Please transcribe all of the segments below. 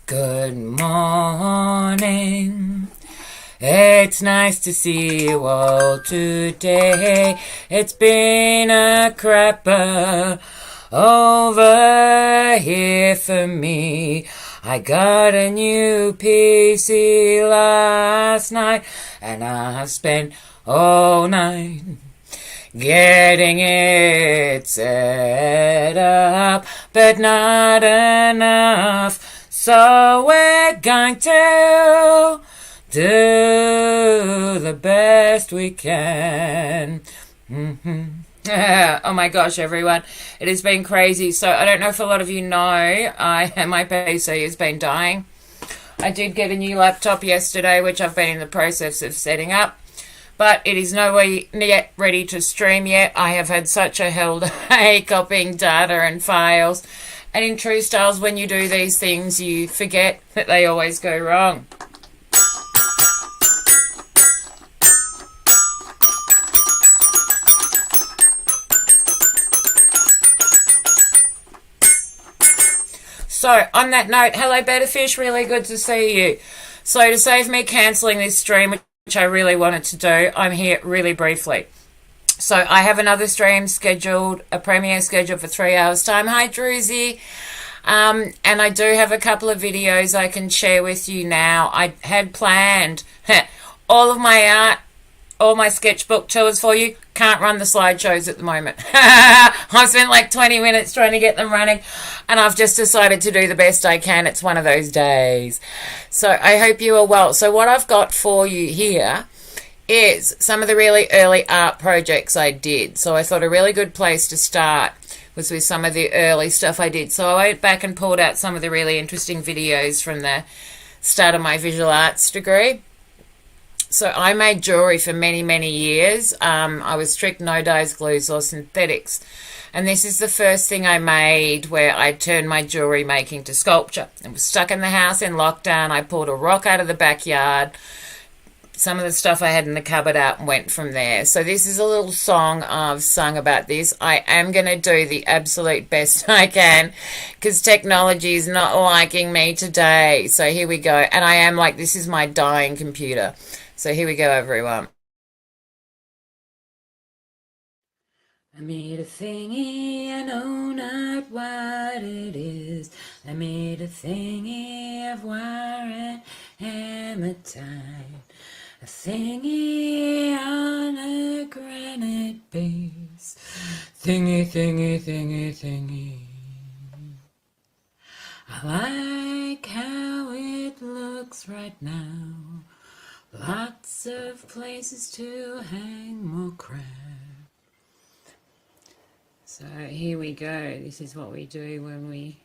Good morning. It's nice to see you all today. It's been a crapper over here for me. I got a new PC last night, and I've spent all night getting it set up, but not enough. So we're going to do the best we can. Oh my gosh, everyone. It has been crazy. So I don't know if a lot of you know, my Pacey has been dying. I did get a new laptop yesterday, which I've been in the process of setting up, but it is nowhere yet ready to stream yet. I have had such a hell day copying data and files. And in true styles, when you do these things, you forget that they always go wrong. So, on that note, hello Betterfish, really good to see you. So, to save me cancelling this stream, which I really wanted to do, I'm here really briefly. So, I have another stream scheduled, a premiere scheduled for 3 hours' time. Hi, Druzy. And I do have a couple of videos I can share with you now. I had planned all of my art, all my sketchbook tours for you. Can't run the slideshows at the moment. I've spent like 20 minutes trying to get them running, and I've just decided to do the best I can. It's one of those days. So I hope you are well. So what I've got for you here is some of the really early art projects I did. So I thought a really good place to start was with some of the early stuff I did. So I went back and pulled out some of the really interesting videos from the start of my visual arts degree. So I made jewellery for many, many years. I was strict no dyes, glues or synthetics. And this is the first thing I made where I turned my jewellery making to sculpture. I was stuck in the house in lockdown. I pulled a rock out of the backyard, some of the stuff I had in the cupboard out, and went from there. So this is a little song I've sung about this. I am going to do the absolute best I can because technology is not liking me today. So here we go. And I am like, this is my dying computer. So here we go, everyone. I made a thingy, I know not what it is. I made a thingy of wire and hematite. A thingy on a granite base. Thingy, thingy, thingy, thingy. I like how it looks right now. Lots of places to hang more crap. So here we go. This is what we do when we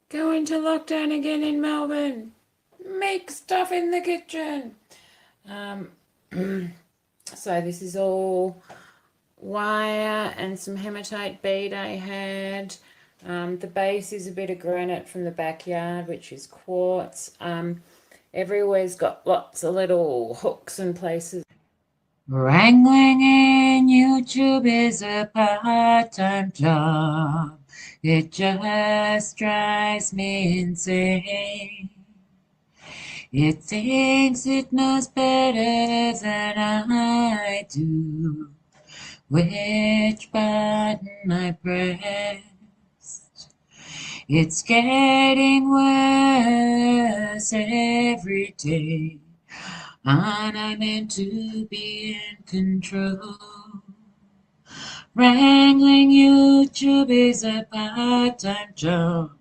go into lockdown again in Melbourne. Make stuff in the kitchen. So this is all wire and some hematite bead I had. The base is a bit of granite from the backyard, which is quartz. Everywhere's got lots of little hooks and places. Wrangling in YouTube is a part-time job. It just drives me insane. It thinks it knows better than I do which button I press. It's getting worse every day, and I'm meant to be in control. Wrangling YouTube is a part-time job.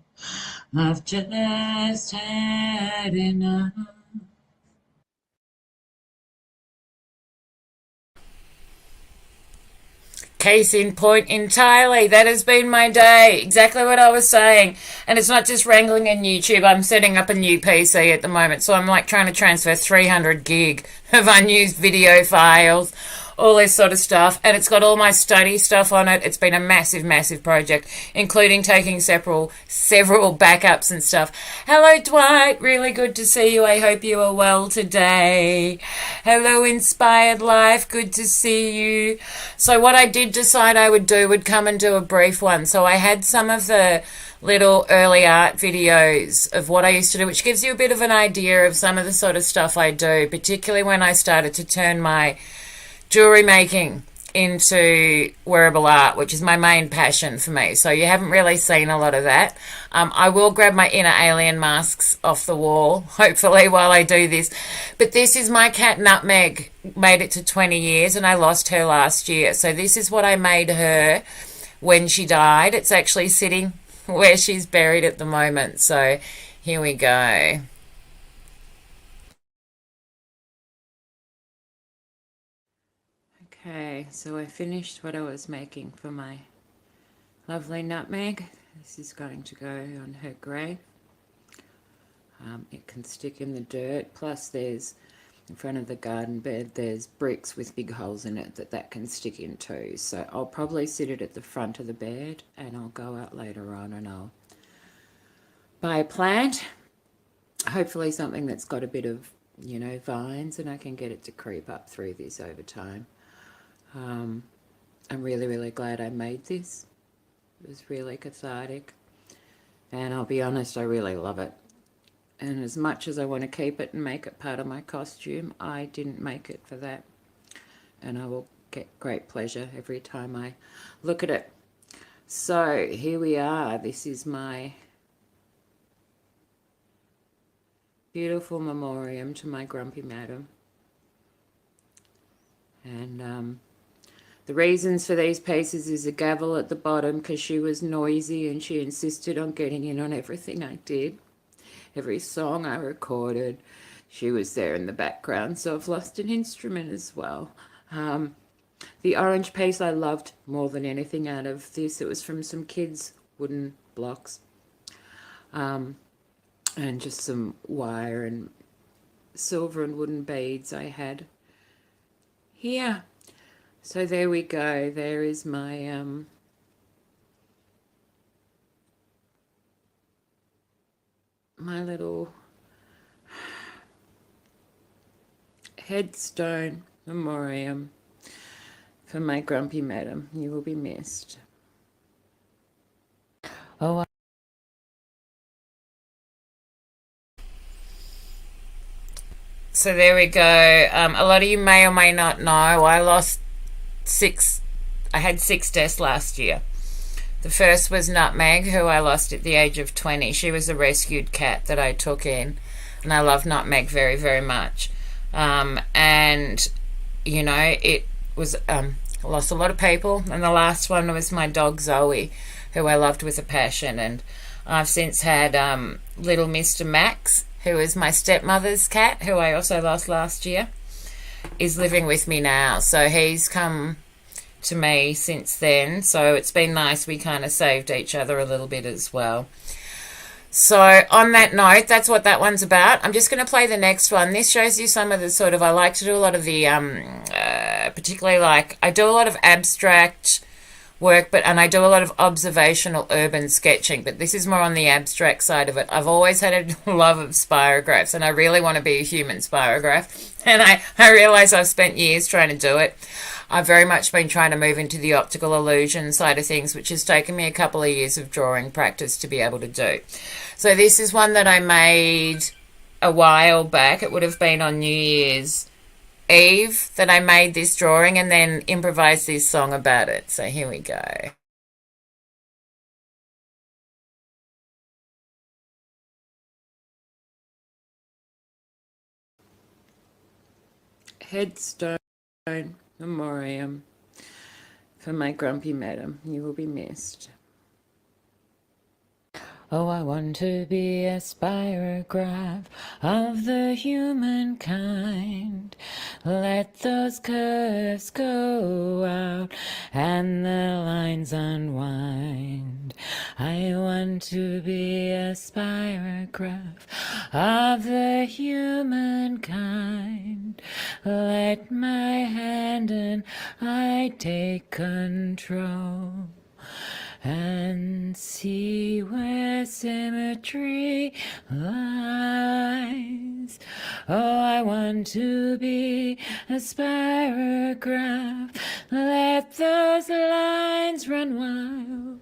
I've just had enough. Case in point entirely. That has been my day. Exactly what I was saying. And it's not just wrangling in YouTube. I'm setting up a new PC at the moment. So I'm like trying to transfer 300 gig of unused video files, all this sort of stuff. And it's got all my study stuff on it. It's been a massive, massive project, including taking several backups and stuff. Hello, Dwight. Really good to see you. I hope you are well today. Hello, Inspired Life. Good to see you. So what I did decide I would do would come and do a brief one. So I had some of the little early art videos of what I used to do, which gives you a bit of an idea of some of the sort of stuff I do, particularly when I started to turn my jewelry making into wearable art, which is my main passion for me. So you haven't really seen a lot of that. I will grab my inner alien masks off the wall, hopefully, while I do this. But this is my cat Nutmeg, made it to 20 years, and I lost her last year. So this is what I made her when she died. It's actually sitting where she's buried at the moment. So here we go. Okay, so I finished what I was making for my lovely Nutmeg. This is going to go on her grave. It can stick in the dirt, plus there's, in front of the garden bed, there's bricks with big holes in it that can stick into. So I'll probably sit it at the front of the bed, and I'll go out later on and I'll buy a plant, hopefully something that's got a bit of, you know, vines, and I can get it to creep up through this over time. I'm really, really glad I made this. It was really cathartic, and I'll be honest, I really love it. And as much as I want to keep it and make it part of my costume, I didn't make it for that. And I will get great pleasure every time I look at it. So here we are. This is my beautiful memoriam to my grumpy madam. And the reasons for these pieces is a gavel at the bottom because she was noisy and she insisted on getting in on everything I did. Every song I recorded, she was there in the background, so I've lost an instrument as well. The orange piece I loved more than anything out of this. It was from some kids' wooden blocks, and just some wire and silver and wooden beads I had here. So there we go. There is my my little headstone memoriam for my grumpy madam. You will be missed. Oh, so there we go. A lot of you may or may not know, I had 6 deaths last year. The first was Nutmeg, who I lost at the age of 20. She was a rescued cat that I took in, and I love Nutmeg very, very much. And, you know, it was, I lost a lot of people, and the last one was my dog Zoe, who I loved with a passion. And I've since had little Mr. Max, who is my stepmother's cat, who I also lost last year, is living with me now. So he's come to me since then, so it's been nice. We kind of saved each other a little bit as well. So on that note, that's what that one's about. I'm just going to play the next one. This shows you some of the sort of, I like to do a lot of the particularly, like, I do a lot of abstract work, and I do a lot of observational urban sketching, but this is more on the abstract side of it. I've always had a love of spirographs, and I really want to be a human spirograph, and I realize I've spent years trying to do it. I've very much been trying to move into the optical illusion side of things, which has taken me a couple of years of drawing practice to be able to do. So this is one that I made a while back. It would have been on New Year's Eve that I made this drawing and then improvised this song about it. So here we go. Headstone memoriam for my grumpy madam. You will be missed. Oh, I want to be a spirograph of the humankind. Let those curves go out and the lines unwind. I want to be a spirograph of the humankind. Let my hand and I take control and see where symmetry lies. Oh, I want to be a spirograph. Let those lines run wild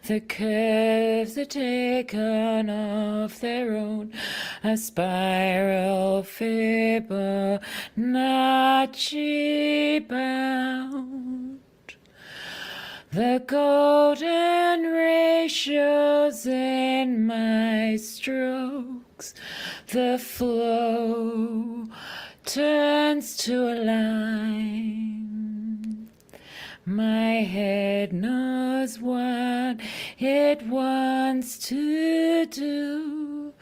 The curves are taken off their own, a spiral Fibonacci bound. The golden ratios in my strokes, the flow turns to a line. My head knows what it wants to do.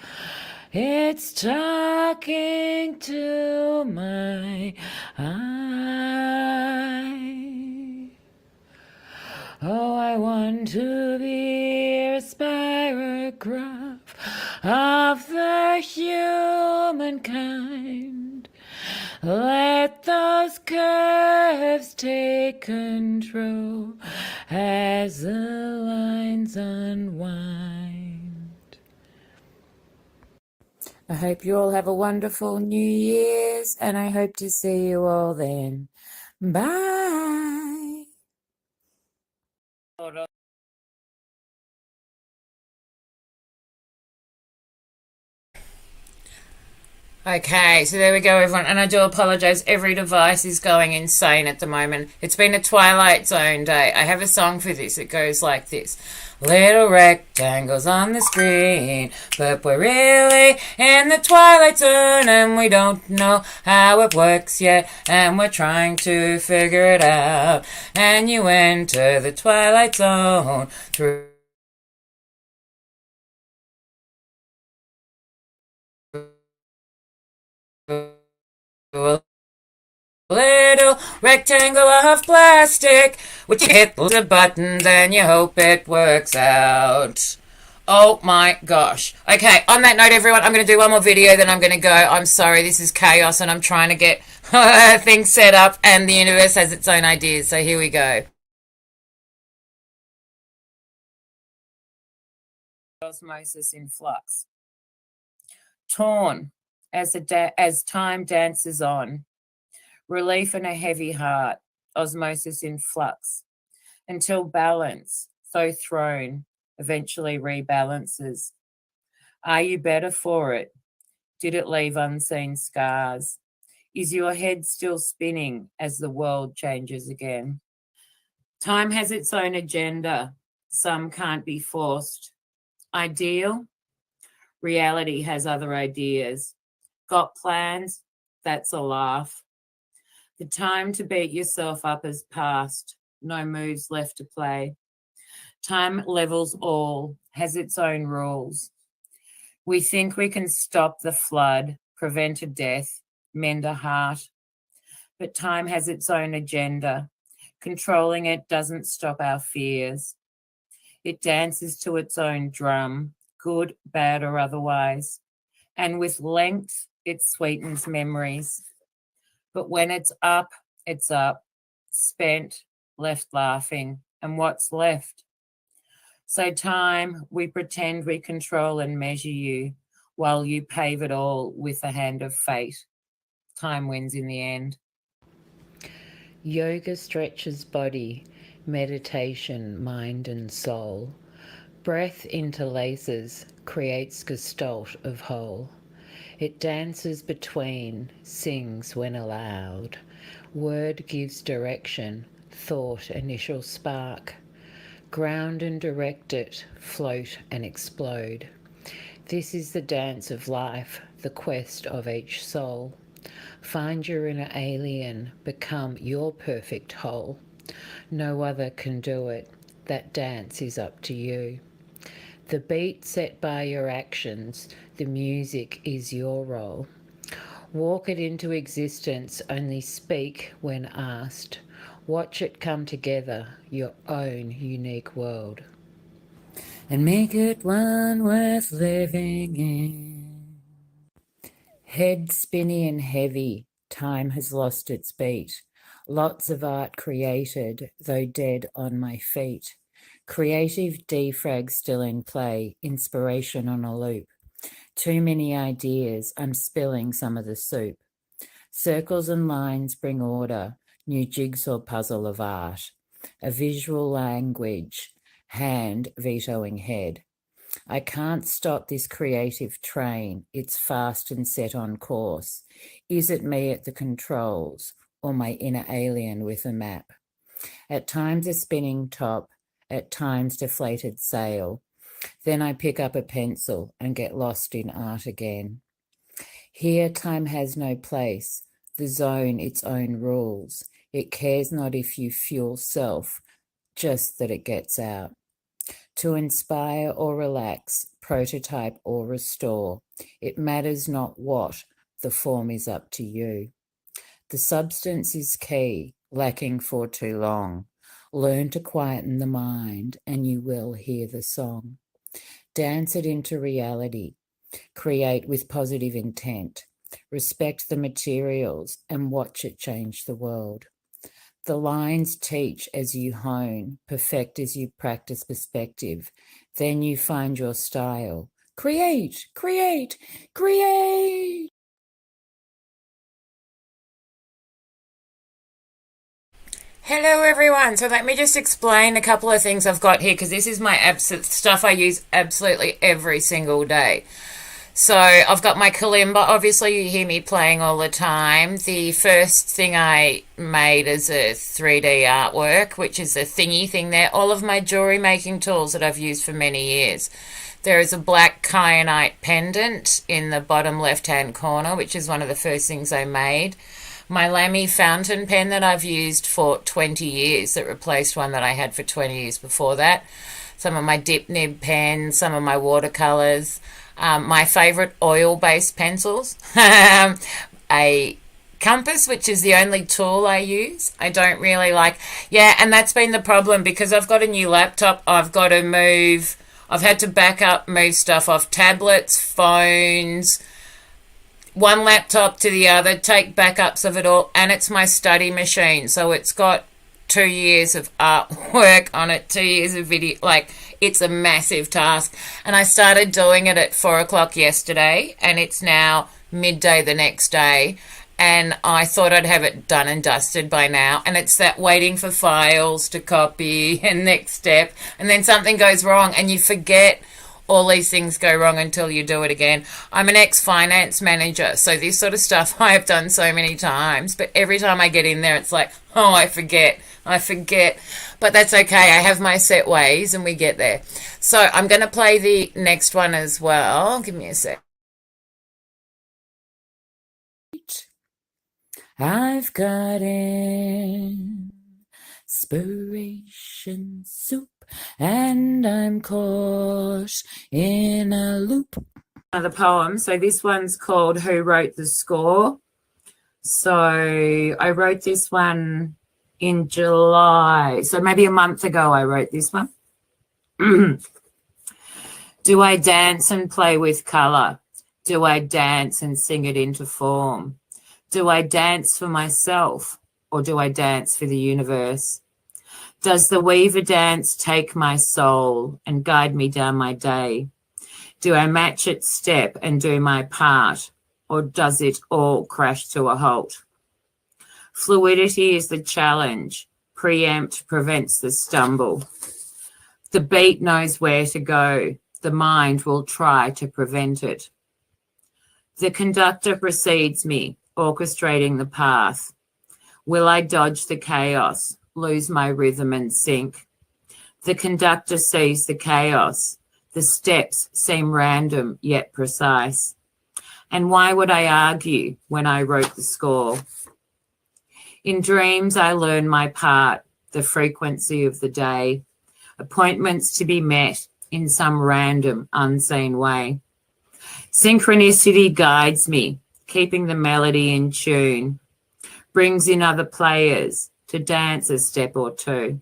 It's talking to my eye. Oh, I want to be a spirograph of the humankind. Let those curves take control as the lines unwind. I hope you all have a wonderful New Year's, and I hope to see you all then. Bye. Okay, so there we go, everyone. And I do apologise. Every device is going insane at the moment. It's been a Twilight Zone day. I have a song for this. It goes like this. Little rectangles on the screen, but we're really in the Twilight Zone, and we don't know how it works yet, and we're trying to figure it out. And you enter the Twilight Zone through a little rectangle of plastic, which you hit the buttons and you hope it works out. Oh my gosh. Okay, on that note, everyone, I'm going to do one more video, then I'm going to go. I'm sorry, this is chaos, and I'm trying to get things set up, and the universe has its own ideas, so here we go. Osmosis in flux. Torn as time dances on. Relief in a heavy heart, osmosis in flux, until balance, though thrown, eventually rebalances. Are you better for it? Did it leave unseen scars? Is your head still spinning as the world changes again? Time has its own agenda. Some can't be forced. Ideal? Reality has other ideas. Got plans? That's a laugh. The time to beat yourself up has passed. No moves left to play. Time levels all, has its own rules. We think we can stop the flood, prevent a death, mend a heart. But time has its own agenda. Controlling it doesn't stop our fears. It dances to its own drum, good, bad, or otherwise. And with length, it sweetens memories. But when it's up, spent, left laughing, and what's left? So time, we pretend we control and measure you, while you pave it all with the hand of fate. Time wins in the end. Yoga stretches body, meditation, mind and soul. Breath interlaces, creates gestalt of whole. It dances between, sings when allowed. Word gives direction, thought initial spark. Ground and direct it, float and explode. This is the dance of life, the quest of each soul. Find your inner alien, become your perfect whole. No other can do it, that dance is up to you. The beat set by your actions, the music is your role. Walk it into existence, only speak when asked. Watch it come together, your own unique world. And make it one worth living in. Head spinny and heavy, time has lost its beat. Lots of art created, though dead on my feet. Creative defrag still in play, inspiration on a loop. Too many ideas, I'm spilling some of the soup. Circles and lines bring order, new jigsaw puzzle of art. A visual language, hand vetoing head. I can't stop this creative train. It's fast and set on course. Is it me at the controls or my inner alien with a map? At times a spinning top, at times deflated sail. Then I pick up a pencil and get lost in art again. Here time has no place, the zone its own rules. It cares not if you fuel self, just that it gets out. To inspire or relax, prototype or restore, it matters not what, the form is up to you. The substance is key, lacking for too long. Learn to quieten the mind and you will hear the song. Dance it into reality. Create with positive intent. Respect the materials and watch it change the world. The lines teach as you hone, perfect as you practice perspective. Then you find your style. Create, create, create. Hello everyone. So let me just explain a couple of things I've got here because this is my stuff I use absolutely every single day. So I've got my Kalimba. Obviously you hear me playing all the time. The first thing I made is a 3D artwork, which is a thingy thing there. All of my jewelry making tools that I've used for many years. There is a black kyanite pendant in the bottom left-hand corner, which is one of the first things I made. My Lamy fountain pen that I've used for 20 years that replaced one that I had for 20 years before that. Some of my dip nib pens, some of my watercolors. My favorite oil-based pencils, a compass, which is the only tool I use. I don't really like, and that's been the problem because I've got a new laptop. I've had to back up, move stuff off tablets, phones, one laptop to the other, take backups of it all, and it's my study machine. So it's got 2 years of artwork on it, 2 years of video, it's a massive task. And I started doing it at 4 o'clock yesterday and it's now midday the next day. And I thought I'd have it done and dusted by now. And it's that waiting for files to copy and next step. And then something goes wrong and you forget all these things go wrong until you do it again. I'm an ex-finance manager, so this sort of stuff I have done so many times. But every time I get in there, it's like, oh, I forget. But that's okay. I have my set ways and we get there. So I'm going to play the next one as well. Give me a sec. I've got inspiration soup and I'm caught in a loop. Another poem. So this one's called Who Wrote the Score? So I wrote this one in July. So maybe a month ago I wrote this one. Do I dance and play with colour? Do I dance and sing it into form? Do I dance for myself or do I dance for the universe? Does the weaver dance take my soul and guide me down my day? Do I match its step and do my part or does it all crash to a halt? Fluidity is the challenge. Preempt prevents the stumble. The beat knows where to go. The mind will try to prevent it. The conductor precedes me, orchestrating the path. Will I dodge the chaos, lose my rhythm and sink? The conductor sees the chaos. The steps seem random yet precise. And why would I argue when I wrote the score? In dreams, I learn my part, the frequency of the day, appointments to be met in some random, unseen way. Synchronicity guides me, keeping the melody in tune, brings in other players to dance a step or two.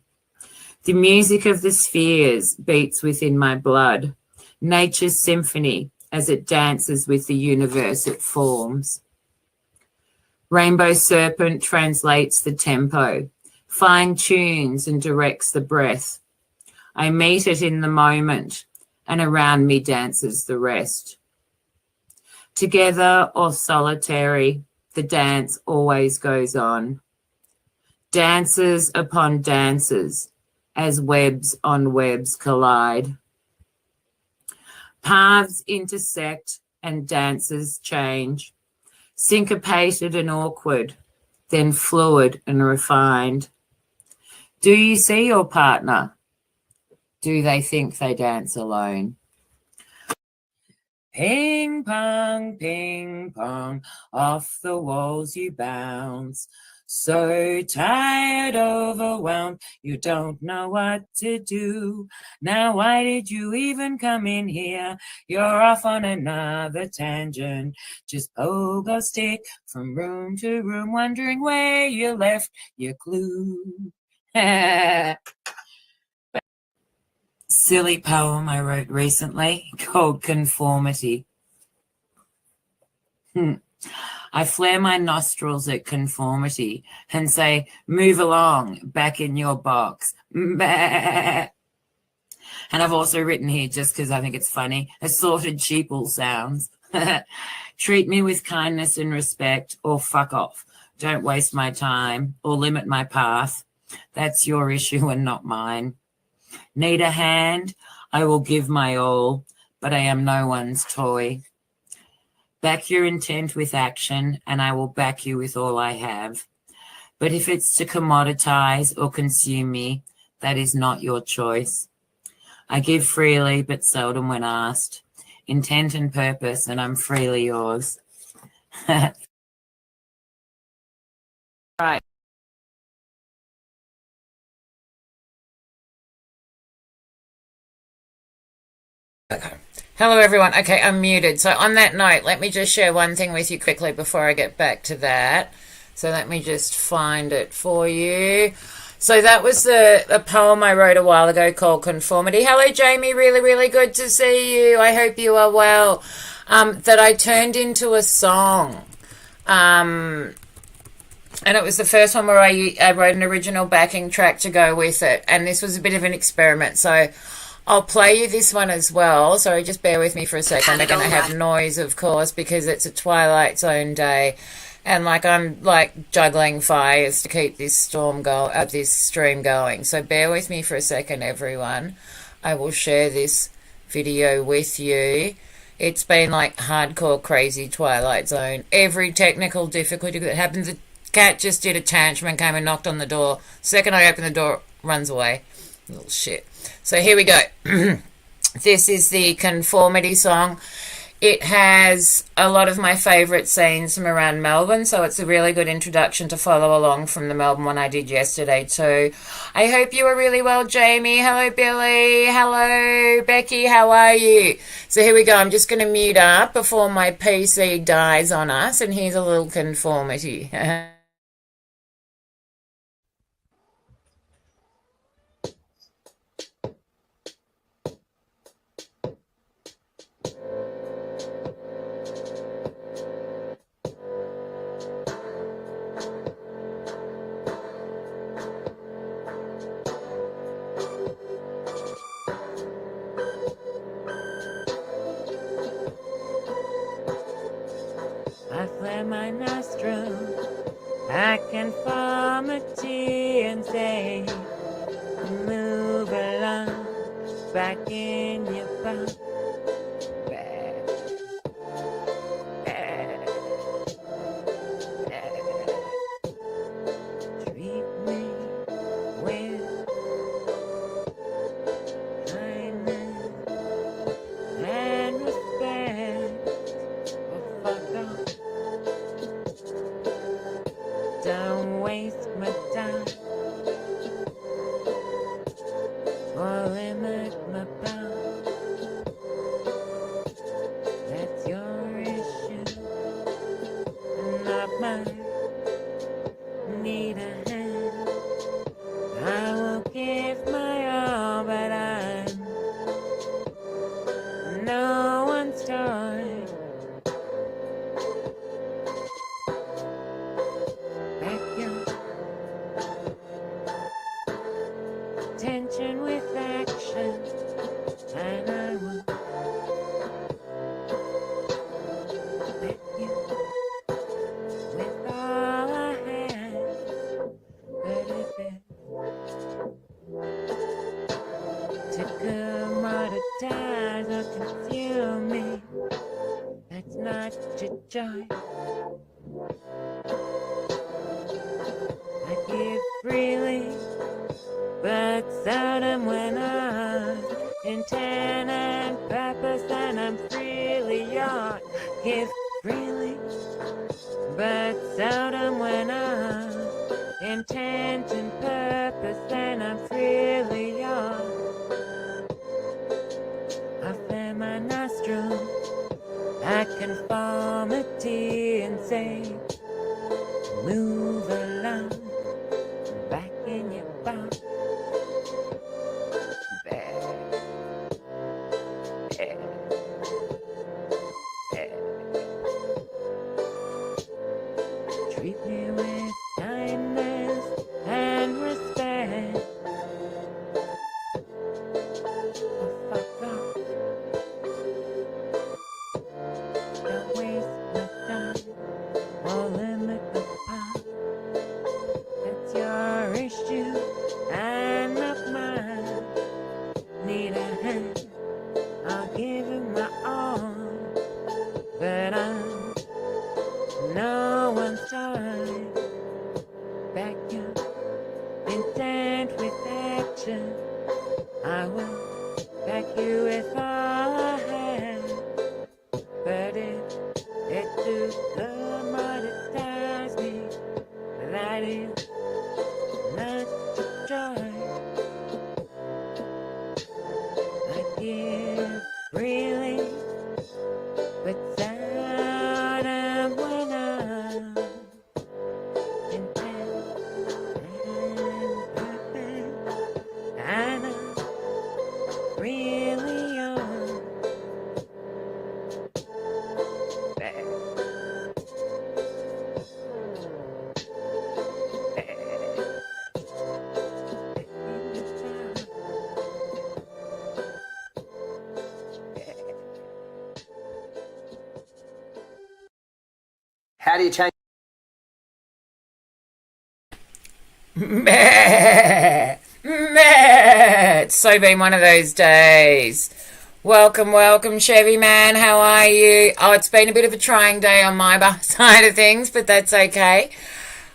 The music of the spheres beats within my blood, nature's symphony as it dances with the universe it forms. Rainbow Serpent translates the tempo, fine-tunes and directs the breath. I meet it in the moment, and around me dances the rest. Together or solitary, the dance always goes on. Dances upon dances, as webs on webs collide. Paths intersect and dances change, syncopated and awkward, then fluid and refined. Do you see your partner? Do they think they dance alone? Ping pong, off the walls you bounce. So tired, overwhelmed, you don't know what to do. Now why did you even come in here? You're off on another tangent. Just pogo stick from room to room, wondering where you left your clue. Silly poem I wrote recently called Conformity. I flare my nostrils at conformity and say, move along, back in your box. And I've also written here, just because I think it's funny, assorted sheeple sounds. Treat me with kindness and respect, or fuck off. Don't waste my time or limit my path. That's your issue and not mine. Need a hand? I will give my all, but I am no one's toy. Back your intent with action, and I will back you with all I have. But if it's to commoditize or consume me, that is not your choice. I give freely, but seldom when asked. Intent and purpose, and I'm freely yours. Right. Okay. Hello, everyone. Okay, I'm muted. So on that note, let me just share one thing with you quickly before I get back to that. So let me just find it for you. So that was a poem I wrote a while ago called Conformity. Hello, Jamie. Really, really good to see you. I hope you are well. That I turned into a song. And it was the first one where I wrote an original backing track to go with it. And this was a bit of an experiment. So I'll play you this one as well. Sorry, just bear with me for a second. We're going to have noise, of course, because it's a Twilight Zone day. And I'm juggling fires to keep this stream going. So bear with me for a second, everyone. I will share this video with you. It's been hardcore crazy Twilight Zone. Every technical difficulty that happened. The cat just did a tantrum and came and knocked on the door. Second I open the door, runs away. Little shit. So here we go. This is the Conformity song. It has a lot of my favourite scenes from around Melbourne, so it's a really good introduction to follow along from the Melbourne one I did yesterday too. I hope you are really well, Jamie. Hello, Billy. Hello, Becky. How are you? So here we go. I'm just going to mute up before my PC dies on us, and here's a little Conformity. I flare my nostrils at conformity and say, move along, back in your box. Treat me with kindness and respect, or fuck off. Don't waste my time or limit my power. That's your issue and not mine. Need a hand? I will give my all, but I'm no one's toy. Tension with action, and I will bet you with joy. I give freely, but seldom when I'm intent and purpose, and I'm freely yours. Give freely, but seldom when I'm intent and purpose, and I'm freely yours. I flare my nostrils at conformity and say, move along, back in your box. Treat me with kindness and respect. Oh, fuck off. Don't waste my time or limit the pop. It's your issue and not mine. Need a hand, I'll give you my all, but I'm no one's time. Back your intent with action. I will back you with all I have, but if it took commoditize me, that is not to try. I give freely, but seldom when I'm intent and purpose, and I'm really young. How do you change? Meh. Meh. It's so been one of those days. Welcome, welcome, Chevy man. How are you? Oh, it's been a bit of a trying day on my side of things, but that's okay.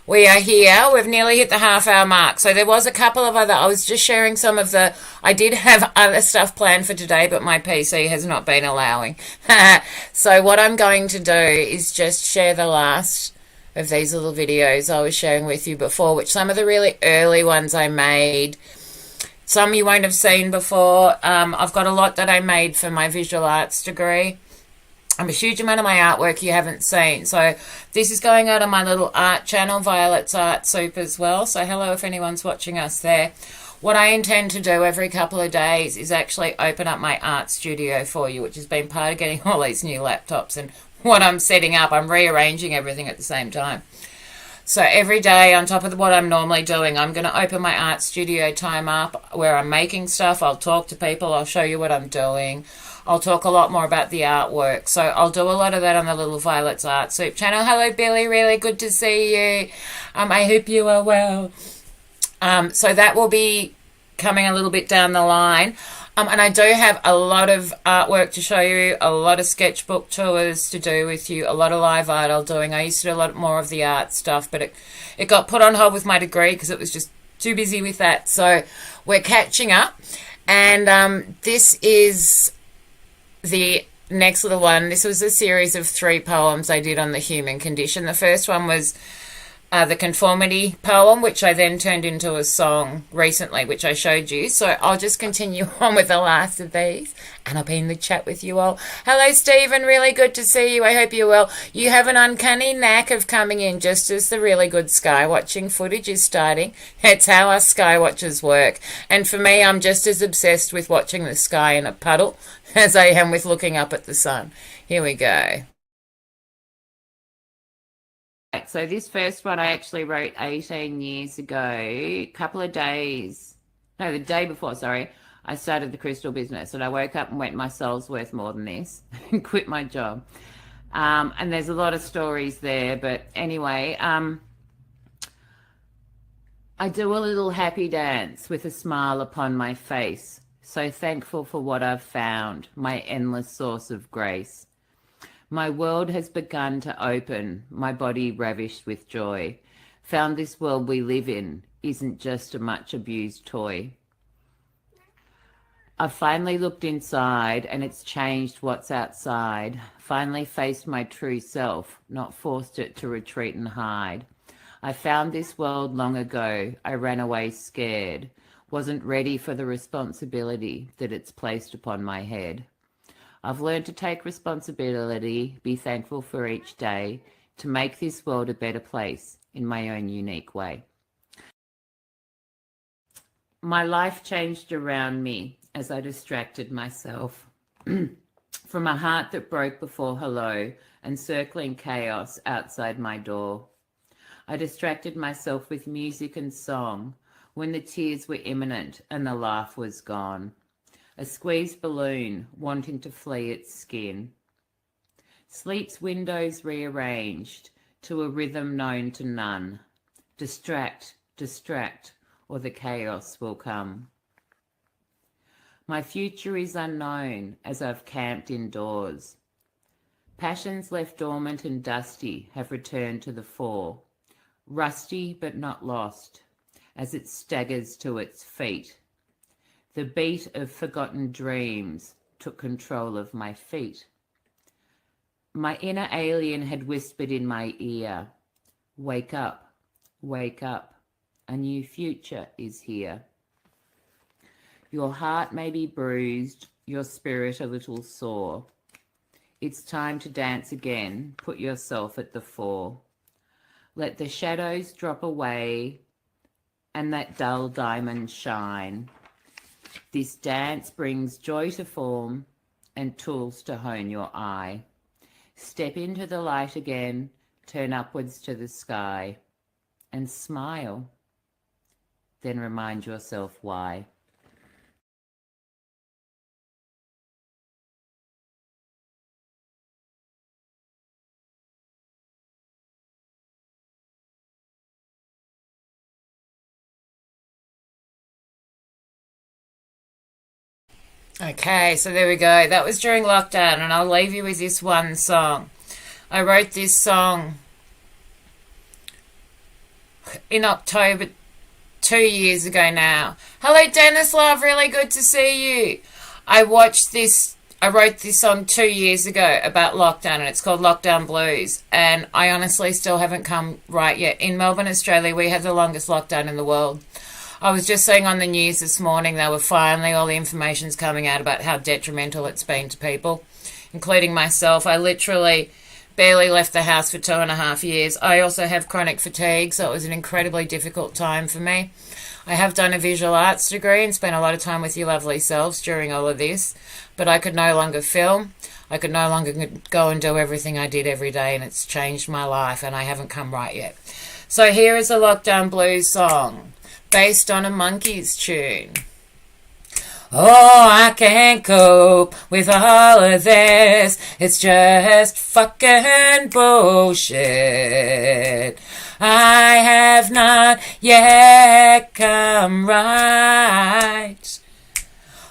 We are here. We've nearly hit the half-hour mark. So there was a couple of other... I was just sharing some of the... I did have other stuff planned for today, but my PC has not been allowing. So what I'm going to do is just share the last of these little videos I was sharing with you before, which some of the really early ones I made. Some you won't have seen before. I've got a lot that I made for my visual arts degree. A huge amount of my artwork you haven't seen. So this is going out on my little art channel, Violet's Art Soup as well. So hello if anyone's watching us there. What I intend to do every couple of days is actually open up my art studio for you, which has been part of getting all these new laptops and what I'm setting up. I'm rearranging everything at the same time. So every day on top of what I'm normally doing, I'm going to open my art studio time up where I'm making stuff. I'll talk to people. I'll show you what I'm doing. I'll talk a lot more about the artwork. So I'll do a lot of that on the little Violet's Art Soup channel. Hello, Billy. Really good to see you. I hope you are well. So that will be coming a little bit down the line. And I do have a lot of artwork to show you, a lot of sketchbook tours to do with you, a lot of live art I'm doing. I used to do a lot more of the art stuff, but it got put on hold with my degree because it was just too busy with that. So we're catching up. And this is the next little one. This was a series of 3 poems I did on the human condition. The first one was the Conformity Poem, which I then turned into a song recently, which I showed you. So I'll just continue on with the last of these, and I'll be in the chat with you all. Hello, Stephen. Really good to see you. I hope you're well. You have an uncanny knack of coming in just as the really good sky watching footage is starting. It's how us sky watchers work. And for me, I'm just as obsessed with watching the sky in a puddle as I am with looking up at the sun. Here we go. So this first one I actually wrote 18 years ago, a couple of days, no, the day before, sorry, I started the crystal business, and I woke up and went, my soul's worth more than this, and quit my job. And there's a lot of stories there, but anyway, I do a little happy dance with a smile upon my face, so thankful for what I've found, my endless source of grace. My world has begun to open, my body ravished with joy. Found this world we live in isn't just a much abused toy. I've finally looked inside and it's changed what's outside. Finally faced my true self, not forced it to retreat and hide. I found this world long ago. I ran away scared. Wasn't ready for the responsibility that it's placed upon my head. I've learned to take responsibility, be thankful for each day, to make this world a better place in my own unique way. My life changed around me as I distracted myself from a heart that broke before hello and circling chaos outside my door. I distracted myself with music and song when the tears were imminent and the laugh was gone. A squeezed balloon wanting to flee its skin. Sleep's windows rearranged to a rhythm known to none. Distract, distract, or the chaos will come. My future is unknown as I've camped indoors. Passions left dormant and dusty have returned to the fore. Rusty but not lost as it staggers to its feet. The beat of forgotten dreams took control of my feet. My inner alien had whispered in my ear, wake up, a new future is here. Your heart may be bruised, your spirit a little sore. It's time to dance again, put yourself at the fore. Let the shadows drop away and that dull diamond shine. This dance brings joy to form and tools to hone your eye. Step into the light again, turn upwards to the sky and smile. Then remind yourself why. Okay, so there we go. That was during lockdown, and I'll leave you with this one song. I wrote this song in October 2 years ago now. Hello, Dennis Love. Really good to see you. I wrote this song 2 years ago about lockdown, and it's called Lockdown Blues, and I honestly still haven't come right yet. In Melbourne, Australia, we have the longest lockdown in the world. I was just seeing on the news this morning, they were finally, all the information's coming out about how detrimental it's been to people, including myself. I literally barely left the house for 2.5 years. I also have chronic fatigue, so it was an incredibly difficult time for me. I have done a visual arts degree and spent a lot of time with your lovely selves during all of this, but I could no longer film. I could no longer go and do everything I did every day, and it's changed my life, and I haven't come right yet. So here is a Lockdown Blues song, based on a Monkeys tune. Oh, I can't cope with all of this. It's just fucking bullshit. I have not yet come right.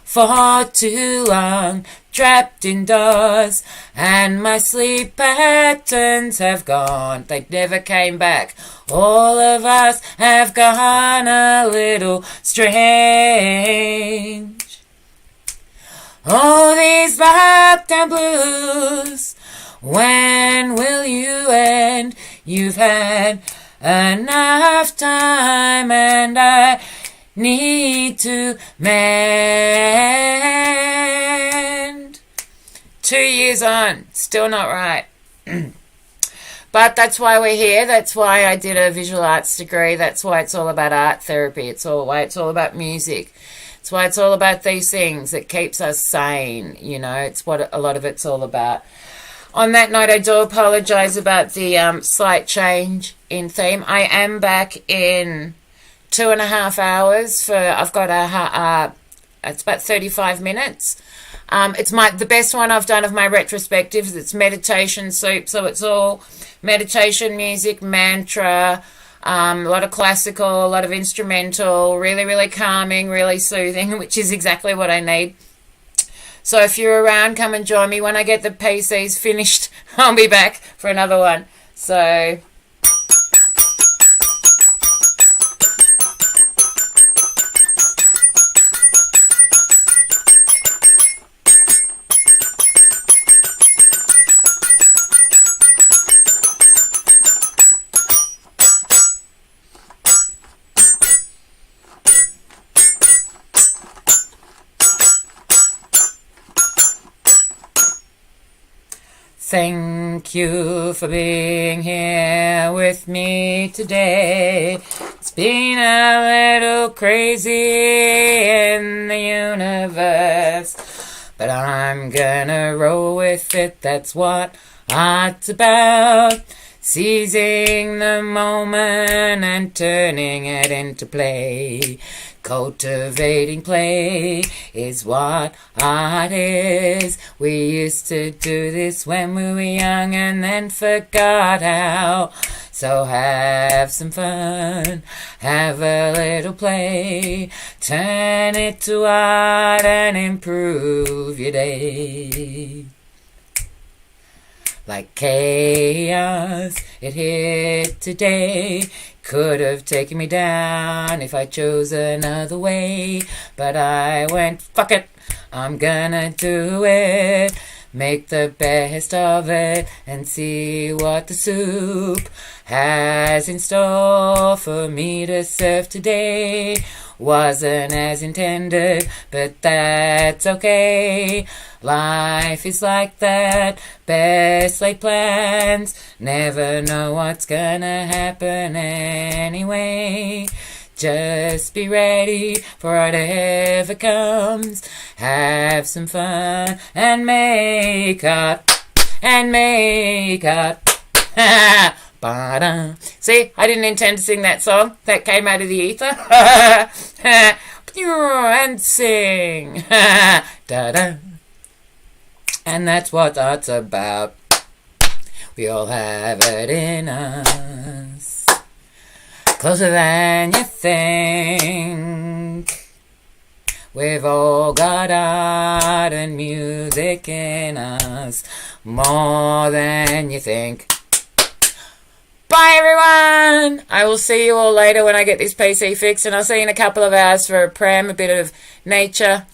For too long, trapped indoors, and my sleep patterns have gone. They never came back. All of us have gone a little strange. Oh, these lockdown blues, when will you end? You've had enough time, and I need to mend. 2 years on, still not right. But that's why we're here. That's why I did a visual arts degree. That's why it's all about art therapy. It's all about music. It's why it's all about these things that keeps us sane. You know, it's what a lot of it's all about. On that note, I do apologise about the slight change in theme. I am back in 2.5 hours I've got it's about 35 minutes. It's the best one I've done of my retrospectives. It's meditation soup, so it's all meditation music, mantra, a lot of classical, a lot of instrumental, really, really calming, really soothing, which is exactly what I need. So if you're around, come and join me. When I get the PCs finished, I'll be back for another one. So... Thank you for being here with me today. It's been a little crazy in the universe, but I'm gonna roll with it. That's what art's about. Seizing the moment and turning it into play. Cultivating play is what art is. We used to do this when we were young and then forgot how. So have some fun, have a little play, turn it to art and improve your day. Like chaos, it hit today. Could have taken me down if I chose another way. But I went, fuck it, I'm gonna do it. Make the best of it and see what the soup has in store for me to serve today. Wasn't as intended, but that's okay. Life is like that, best laid plans. Never know what's gonna happen anyway. Just be ready for whatever comes. Have some fun and make art. And make art. See, I didn't intend to sing that song. That came out of the ether. And sing. Da-da. And that's what art's about. We all have it in us. Closer than you think. We've all got art and music in us. More than you think. Bye everyone! I will see you all later when I get this PC fixed, and I'll see you in a couple of hours for a pram, a bit of nature,